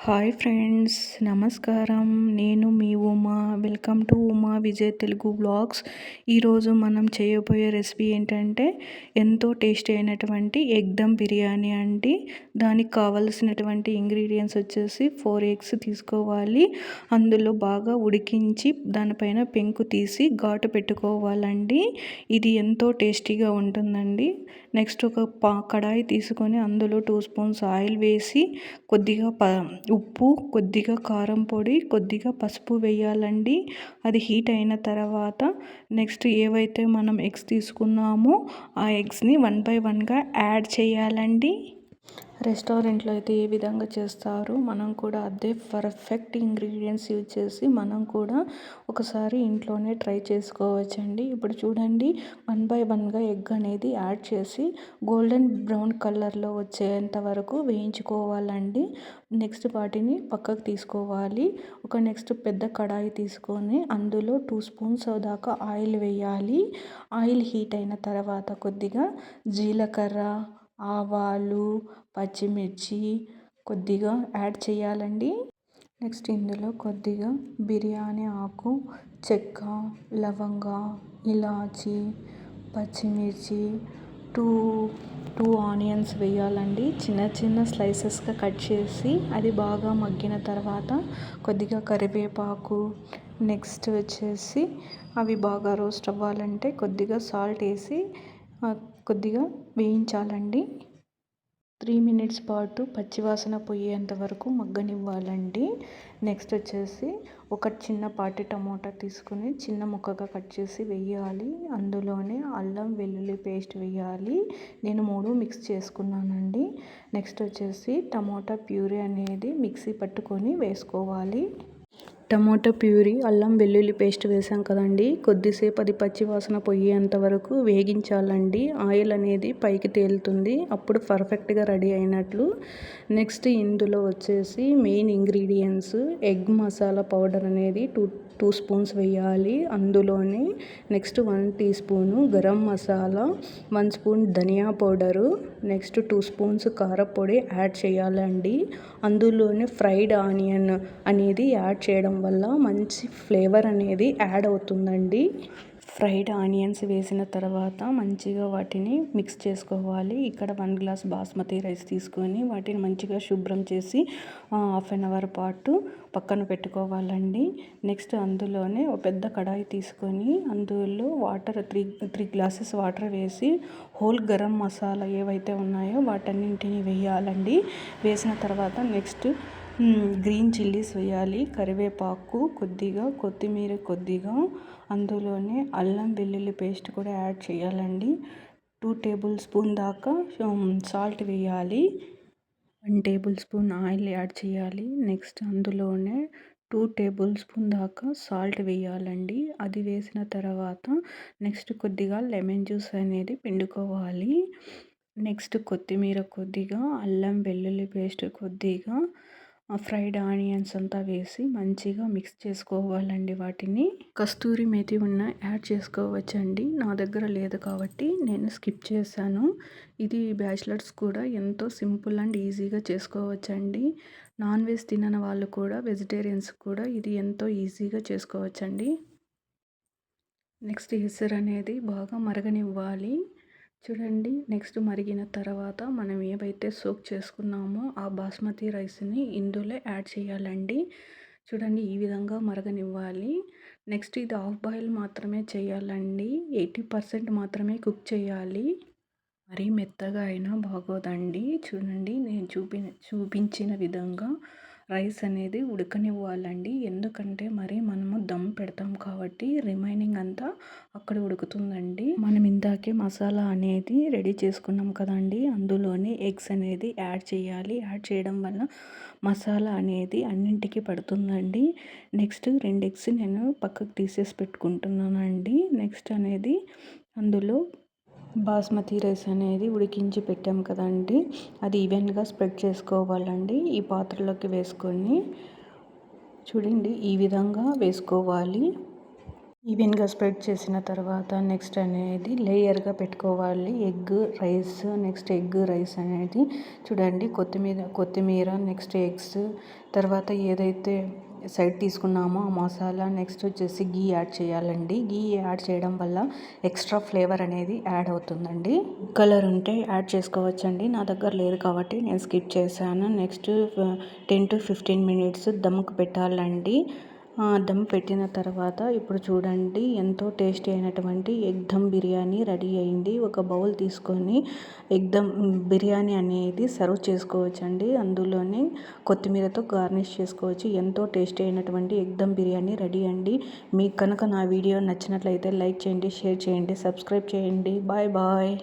Hi friends, నమస్కారం. నేను మీ Uma. Welcome to Uma Vijay Telugu vlogs. ఈరోజు మనం చేయబోయే రెసిపీ ఏంటంటే ఎంతో టేస్టీ అయినటువంటి ఎగ్ దమ్ బిర్యానీ అండి. దానికి కావలసినటువంటి ఇంగ్రీడియంట్స్ వచ్చేసి 4 ఎగ్స్ తీసుకోవాలి. అందులో బాగా ఉడికించి దానిపైన పెంకు తీసి ఘాటు పెట్టుకోవాలండి. ఇది ఎంతో టేస్టీగా ఉంటుందండి. నెక్స్ట్ ఒక కడాయి తీసుకొని అందులో 2 స్పూన్స్ ఆయిల్ వేసి కొద్దిగా ఉప్పు, కొద్దిగా కారం పొడి, కొద్దిగా పసుపు వేయాలండి. అది హీట్ అయిన తర్వాత నెక్స్ట్ ఏవైతే మనం ఎగ్స్ తీసుకున్నామో ఆ ఎగ్స్ని 1 బై 1గా యాడ్ చేయాలండి. రెస్టారెంట్లో అయితే ఏ విధంగా చేస్తారో మనం కూడా అదే పర్ఫెక్ట్ ఇంగ్రీడియంట్స్ యూజ్ చేసి మనం కూడా ఒకసారి ఇంట్లోనే ట్రై చేసుకోవచ్చండి. ఇప్పుడు చూడండి, 1 బై 1గా ఎగ్ అనేది యాడ్ చేసి గోల్డెన్ బ్రౌన్ కలర్లో వచ్చేంత వరకు వేయించుకోవాలండి. నెక్స్ట్ వాటిని పక్కకు తీసుకోవాలి. నెక్స్ట్ పెద్ద కడాయి తీసుకొని అందులో 2 స్పూన్స్ దాకా ఆయిల్ వేయాలి. ఆయిల్ హీట్ అయిన తర్వాత కొద్దిగా జీలకర్ర, ఆవాలు, పచ్చిమిర్చి కొద్దిగా యాడ్ చేయాలండి. నెక్స్ట్ ఇందులో కొద్దిగా బిర్యానీ ఆకు, చెక్క, లవంగ, ఇలాచి, పచ్చిమిర్చి, 2 ఆనియన్స్ వేయాలండి. చిన్న చిన్న స్లైసెస్గా కట్ చేసి అది బాగా మగ్గిన తర్వాత కొద్దిగా కరివేపాకు, నెక్స్ట్ వచ్చేసి అవి బాగా రోస్ట్ అవ్వాలంటే కొద్దిగా సాల్ట్ వేసి కొద్దిగా వేయించాలండి. 3 మినిట్స్ పాటు పచ్చివాసన పోయేంత వరకు మగ్గనివ్వాలండి. నెక్స్ట్ వచ్చేసి ఒక చిన్నపాటి టమోటా తీసుకుని చిన్న ముక్కగా కట్ చేసి వేయాలి. అందులోనే అల్లం వెల్లుల్లి పేస్ట్ వేయాలి. నేను 3 మిక్స్ చేసుకున్నానండి. నెక్స్ట్ వచ్చేసి టమోటా ప్యూరీ అనేది మిక్సీ పట్టుకొని వేసుకోవాలి. టమోటా ప్యూరీ, అల్లం వెల్లుల్లి పేస్ట్ వేసాం కదండి, కొద్దిసేపు అది పచ్చివాసన పోయేంత వరకు వేగించాలండి. ఆయిల్ అనేది పైకి తేలుతుంది, అప్పుడు పర్ఫెక్ట్గా రెడీ అయినట్లు. నెక్స్ట్ ఇందులో వచ్చేసి main ingredients egg masala powder అనేది 2 స్పూన్స్ వేయాలి. అందులోనే next 1 teaspoon garam masala, 1 spoon ధనియా పౌడరు, నెక్స్ట్ 2 స్పూన్స్ కారపొడి యాడ్ చేయాలండి. అందులోనే ఫ్రైడ్ ఆనియన్ అనేది యాడ్ చేయడం వల్ల మంచి ఫ్లేవర్ అనేది యాడ్ అవుతుందండి. ఫ్రైడ్ ఆనియన్స్ వేసిన తర్వాత మంచిగా వాటిని మిక్స్ చేసుకోవాలి. ఇక్కడ 1 గ్లాస్ బాస్మతి రైస్ తీసుకొని వాటిని మంచిగా శుభ్రం చేసి హాఫ్ అన్ అవర్ పాటు పక్కన పెట్టుకోవాలండి. నెక్స్ట్ అందులోనే ఒక పెద్ద కడాయి తీసుకొని అందులో వాటర్ 3 గ్లాసెస్ వాటర్ వేసి హోల్ గరం మసాలా ఏవైతే ఉన్నాయో వాటన్నింటిని వేయాలండి. వేసిన తర్వాత నెక్స్ట్ గ్రీన్ చిల్లీస్ వేయాలి, కరివేపాకు కొద్దిగా, కొత్తిమీర కొద్దిగా, అందులోనే అల్లం వెల్లుల్లి పేస్ట్ కూడా యాడ్ చేయాలండి. 2 టేబుల్ స్పూన్ దాకా సాల్ట్ వేయాలి. 1 టేబుల్ స్పూన్ ఆయిల్ యాడ్ చేయాలి. నెక్స్ట్ అందులోనే 2 టేబుల్ స్పూన్ దాకా సాల్ట్ వేయాలండి. అది వేసిన తర్వాత నెక్స్ట్ కొద్దిగా లెమన్ జ్యూస్ అనేది పిండుకోవాలి. నెక్స్ట్ కొత్తిమీర కొద్దిగా, అల్లం వెల్లుల్లి పేస్ట్ కొద్దిగా, ఫ్రైడ్ ఆనియన్స్ అంతా వేసి మంచిగా మిక్స్ చేసుకోవాలండి. వాటిని కస్తూరి మేతి యాడ్ చేసుకోవచ్చండి. నా దగ్గర లేదు కాబట్టి నేను స్కిప్ చేశాను. ఇది బ్యాచిలర్స్ కూడా ఎంతో సింపుల్ అండ్ ఈజీగా చేసుకోవచ్చండి. నాన్ వెజ్ తినని వాళ్ళు కూడా, వెజిటేరియన్స్ కూడా ఇది ఎంతో ఈజీగా చేసుకోవచ్చండి. నెక్స్ట్ ఎసరు అనేది బాగా మరగనివ్వాలి. చూడండి, నెక్స్ట్ మరిగిన తర్వాత మనం ఏవైతే సోక్ చేసుకున్నామో ఆ బాస్మతి రైస్ని ఇందులో యాడ్ చేయాలండి. చూడండి, ఈ విధంగా మరగనివ్వాలి. నెక్స్ట్ ఇది హాఫ్ బాయిల్ మాత్రమే చేయాలండి. 80% మాత్రమే కుక్ చేయాలి. మరీ మెత్తగా అయినా బాగోదండి. చూడండి, నేను చూపించిన విధంగా రైస్ అనేది ఉడకనివ్వాలండి. ఎందుకంటే మరి మనము దమ్ పెడతాం కాబట్టి రిమైనింగ్ అంతా అక్కడ ఉడుకుతుందండి. మనం ఇందాకే మసాలా అనేది రెడీ చేసుకున్నాం కదండి, అందులోనే ఎగ్స్ అనేది యాడ్ చేయాలి. యాడ్ చేయడం వల్ల మసాలా అనేది అన్నింటికి పడుతుందండి. నెక్స్ట్ 2 ఎగ్స్ నేను పక్కకు తీసేసి పెట్టుకుంటున్నానండి. నెక్స్ట్ అనేది అందులో బాస్మతి రైస్ అనేది ఉడికించి పెట్టాం కదండి, అది ఈవెన్గా స్ప్రెడ్ చేసుకోవాలండి. ఈ పాత్రలోకి వేసుకొని చూడండి, ఈ విధంగా వేసుకోవాలి. ఈవెన్గా స్ప్రెడ్ చేసిన తర్వాత నెక్స్ట్ అనేది లేయర్గా పెట్టుకోవాలి రైస్. నెక్స్ట్ రైస్ అనేది చూడండి, కొత్తిమీర నెక్స్ట్ ఎగ్స్, తర్వాత ఏదైతే సైడ్ తీసుకున్నామో ఆ మసాలా, నెక్స్ట్ వచ్చేసి గీ యాడ్ చేయాలండి. గీ యాడ్ చేయడం వల్ల ఎక్స్ట్రా ఫ్లేవర్ అనేది యాడ్ అవుతుందండి. కలర్ ఉంటే యాడ్ చేసుకోవచ్చండి, నా దగ్గర లేదు కాబట్టి నేను స్కిప్ చేశాను. నెక్స్ట్ 10 to 15 minutes దమ్ముకు పెట్టాలండి. దమ్ పెట్టిన తర్వాత ఇప్పుడు చూడండి, ఎంతో టేస్టీ అయినటువంటి ఎగ్ దమ్ బిర్యానీ రెడీ అయింది. ఒక బౌల్ తీసుకొని ఎగ్ దమ్ బిర్యానీ అనేది సర్వ్ చేసుకోవచ్చండి. అందులోనే కొత్తిమీరతో గార్నిష్ చేసుకోవచ్చు. ఎంతో టేస్టీ అయినటువంటి ఎగ్ దమ్ బిర్యానీ రెడీ అండి. మీకు కనుక నా వీడియో నచ్చినట్లయితే లైక్ చేయండి, షేర్ చేయండి, సబ్స్క్రైబ్ చేయండి. Bye bye.